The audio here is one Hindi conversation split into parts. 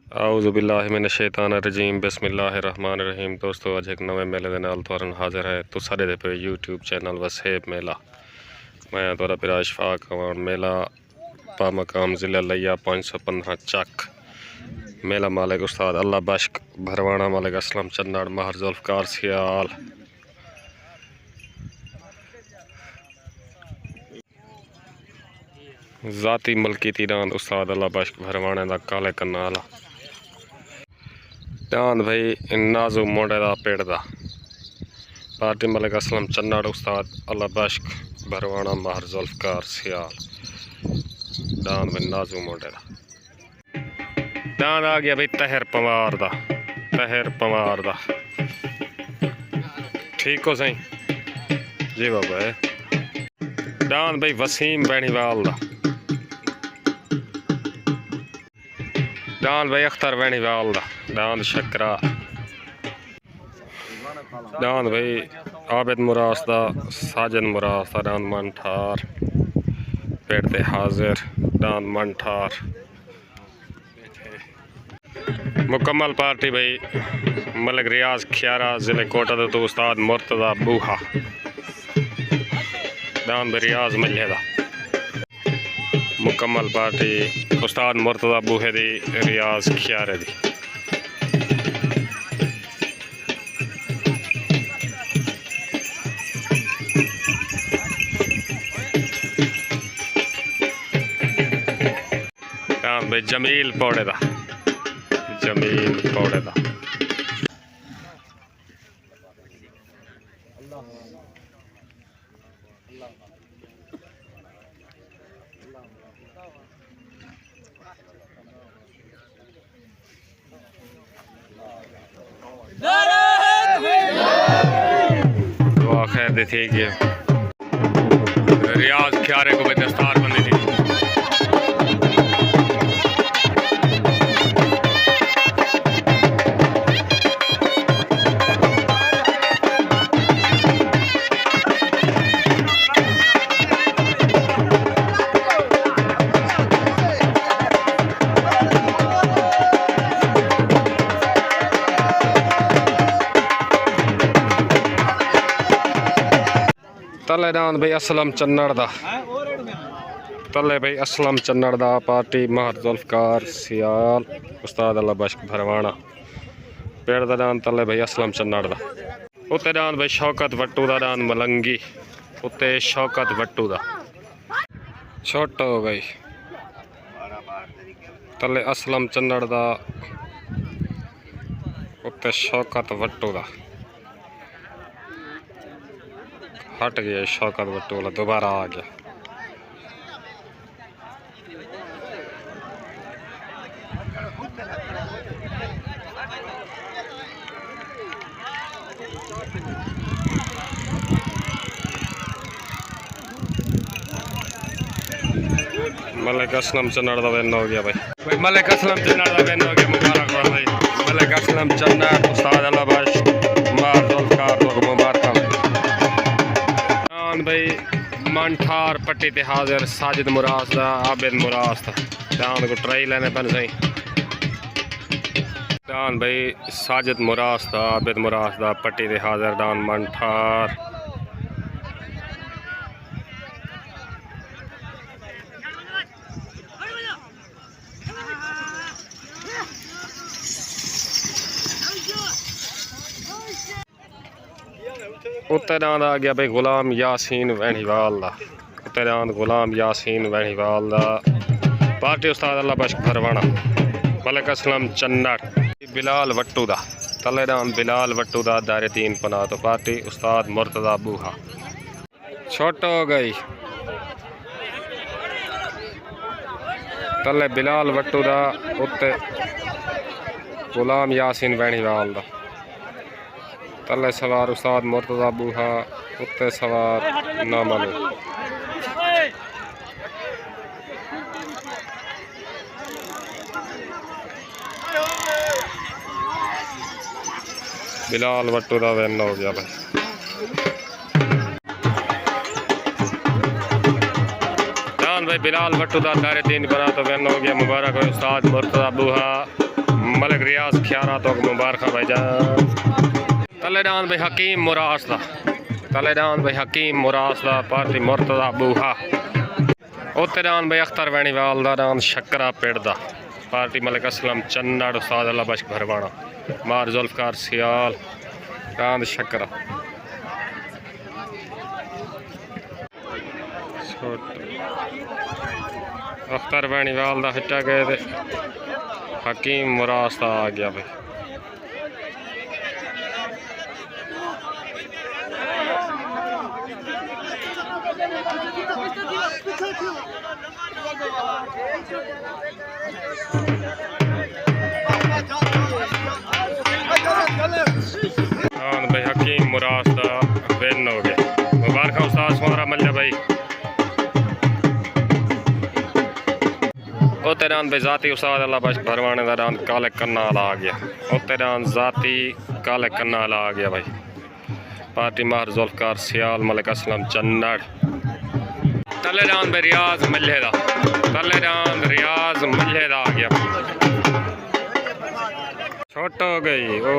आऊज़ुबिल्लाहिमिनश्शैतानिर्रजीम बिस्मिल्लाहिर्रहमानिर्रहीम। दोस्तों अज एक नवे मेले के नाल तुहानू हाजिर है तो सारे दे पे यूट्यूब चैनल वसेब मेला। मैं तुहाडा पिरा इशफाक हवां। मेला पा मकाम ज़िला लिया 515 चक। मेला मालिक उस्ताद अल्लाह बश्क भरवाना, मालिक असलम चन्नड़, महर जुल्फ़कार सियाल। ज़ाती मलकीती दान उस्ताद अल्लाह बश्क भरवाने दा काले कन्ना आला दान भाई नाजू मोंडे दा पेड़ दा पार्टी मलिक असलम चन्नड़ उस्ताद अल्लाह बश्क भरवाना, महर जुल्फ़कार सियाल। दान भाई नाजू मोंडे दा दान आ गया भाई तहर पवार दा, तहर पवार दा। ठीक हो सही जी बाबा है। दान भाई वसीम बैणीवाल दा दान भाई अख्तर बैणीवाल दा दान शकरा। दान भाई आबिद मुरास दा, साजन मुरास दा दान मन ठार पेड़ ते हाजिर दान मन ठार। मुकम्मल पार्टी भाई मलिक रियाज खियारा ज़िले कोटा तो उस्ताद मुर्तज़ा बूहा दान भाई रियाज मल्ले दा। मुकम्मल पार्टी उस्ताद मुर्तज़ा बूहे दी, रियाज खियारे दी। दान भाई जमील पौड़े दा, जमील पौड़े दा। दुआ खैर दी थी कि रियाज खियारे को दस्तार बंदी थी। तले दान भाई असलम चन्नड़ दा, तले भाई असलम चन्नड़ दा पार्टी महर जुल्फ़कार सियाल उस्ताद अल्लाह बश्क भरवाना पेड़ दा दान तले भाई असलम चन्नड़ दा। उत्ते दान भाई शौकत वट्टू दा दान मलंगी, उत्ते शौकत वट्टू दा छोटो भाई तले असलम चन्नड़ दा, उत्ते शौकत वट्टू दा। हट गया शौकत वट्टू वाला, दोबारा आ गया। मलिक असलम चन्नड़ दा विन हो गया भाई, मलिक असलम चन्नड़ दा विन हो गया। मुबारक हो भाई मलिक असलम चन्नड़ उस्ताद अल्लाह बश्क महर जुल्फ़कार को मुबारक भाई। मन ठार पट्टी ते हाजिर साजिद मुरास दा, आबिद मुरास दा दान को ट्राई लेने पन सही। दान भाई साजिद मुरास दा, आबिद मुरास दा पट्टी ते हाजिर दान मन ठार। उत्ते दान आ गया भाई गुलाम यासीन वैणीवाल दा, उत्ते दान गुलाम यासीन वैणीवाल दा पार्टी उस्ताद अल्लाह बश्क भरवाना, मलिक असलम चन्नड़ बिलाल वट्टू दा तले दान बिलाल वट्टू दा दायरे तीन पना तो पार्टी उस्ताद मुर्तज़ा बूहा छोटो हो गई तले बिलाल वट्टू दा, उत्ते गुलाम यासीन वैणीवाल दा तले सवार उस्ताद मुर्तज़ा बूहा, उत्ते सवार नामलू। बिलाल वट्टू दा विन हो गया भाई। भाई बिलाल भट्टू दा दायरे तीन बना तो विन हो गया। मुबारक हो उस्ताद मुर्तज़ा बूहा मलिक रियाज खियारा तो मुबारक भाईजान। तलेडान भाई हकीम मुरासदा, तलेडान भाई हकीम मुरासदा पार्टी मुर्तदा बूहा। उत्तरान भाई अख्तर वैनी वालदारान शक्करा पेड़दा पार्टी मलिक असलम चन्नड़ उस्ताद अल्लाह बख्श भरवाना मार जुल्फकार सियाल रांद शक्करा। अख्तर वैनी वालदा हिटा गए थे हकीम मुरासदा आ गया भाई। भाई हकीम मुरासदा विन हो गए मुबारक उस्ताद सोहरा मल्ला भाई। उत्तरान भाई जाती उस्ताद अल्लाह बख्श भरवाने का रान काले कन्ना वाला आ गया। उत्तरान जाती काले कन्ना वाला आ गया भाई पार्टी मार जुल्फकार सियाल मलिक असलम चन्नड़। तलेडान भाई रियाज मल्लेदा, तलेडान रियाज मल्लेदा आ गया। छोट हो गई ओ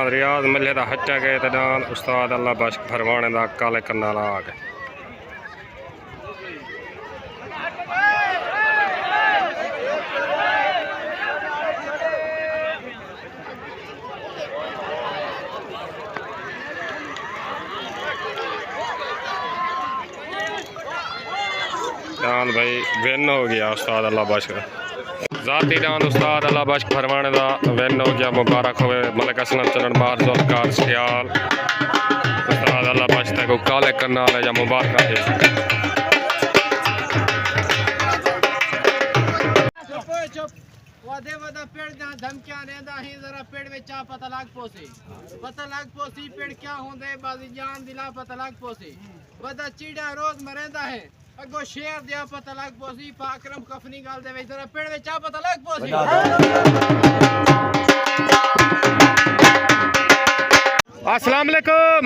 रियाज मल्लेदा हटा गए तडान उस्ताद अल्लाह बख्श भरवाने का काले कन्ना वाला आ गया। डान भाई विन हो गया उस्ताद अल्लाह बख्श जाती डान उस्ताद अल्लाह बख्श भरवाने का विन हो गया मुबारक हो मलिक असलम चरण मार जुल्फकार सियाल उस्ताद अल्लाह बख्श को काले करना वाले या मुबारक है। वादे वादा पेड़ दा धमकियां रेंदा ही जरा पेड़ में चा पता लाग पोसे पेड़ क्या होंदे बाजी जान दिला पता लाग पोसे वादा चीड़ा रोज मरेंदा है अगो शेर दिया पता लाग पोसी पाकरम कफनी गाल दे वे जरा पेड़ में चा पता लाग पोसी। अस्सलाम वालेकुम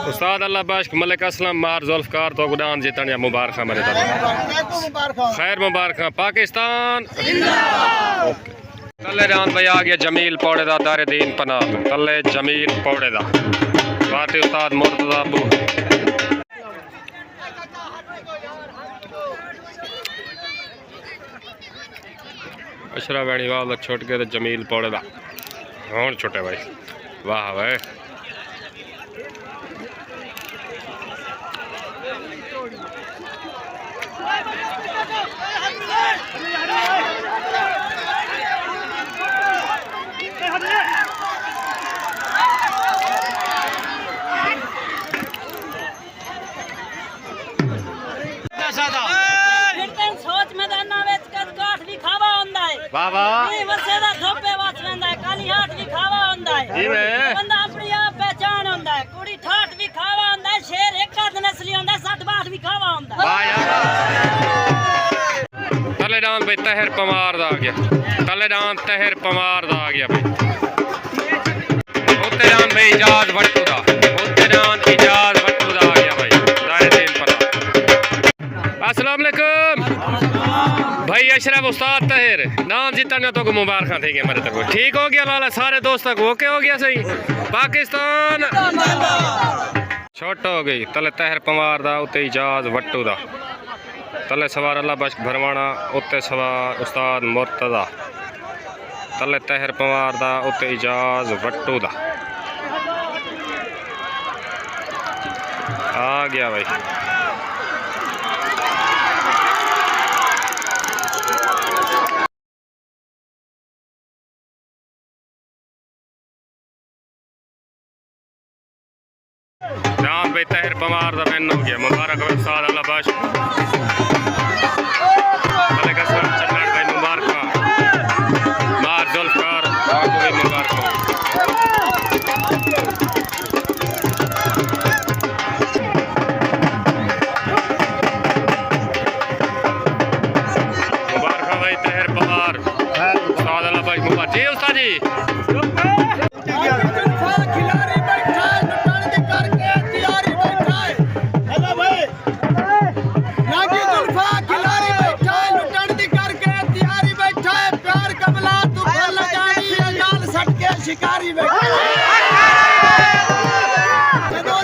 उस्ताद अल्लाह बख्श मलिक असलम मार जुल्फकार तो गुडान जीतन या मुबारक मेरे तरफ खैर मुबारक पाकिस्तान। तले रान भाई आ गया जमील पौड़े दा दारे दीन पना तले जमील पौड़े दा पार्टी उस्ताद मुर्तदा अबू। अशरा वैनी वाल छुट गए तो जमील पौड़े दा हूँ छुटे भाई वाह भाई। सोच मैदाना विच कद काठ भी खावा हुंदा है वाह वाह वसे दा धोपे वस वेंदा है काली हाट भी खावा हुंदा है बंदा अपनी आप पहचान हुंदा है कुड़ी ठाठ भी खावा हुंदा है शेर एक कद नस्ली हुंदा है 60-62 भी खावा हुंदा है। वाह यार तलेडान भाई तहर पमार दा आ गया तलेडान तहर पमार दा आ गया भाई। उत्तरान भाई इजाज वट्टू दा उत्तरान इजाज वट्टू दा आ गया भाई दारे दिन पर। अस्सलाम वालेकुम भाई अशरफ उस्ताद तहर नाम जीतने तो मुबारक थी गए मेरे तरफ ठीक हो गया लाला सारे दोस्तों को ओके हो गया सही पाकिस्तान छोट हो गई तले तहर पवार दा उत्ते इजाज वट्टू दा तले सवार अल्लाह बख्श भरवाना उत्ते सवार उस्ताद मुर्तदा तले तहर पवार दा उत्ते इजाज वट्टू दा आ गया भाई। नाम भाई तहर पवार दा विन हो गया मुबारक हो उस्ताद अल्लाह बख्श मलिक असलम चन्नड़ भाई मुबारक मार जुल्फकार आपको भी मुबारक हो। मुबारक भाई तहर पवार उस्ताद अल्लाह बख्श मुबारक जी उस्ताद जी शिकारी वे ਜਦੋਂ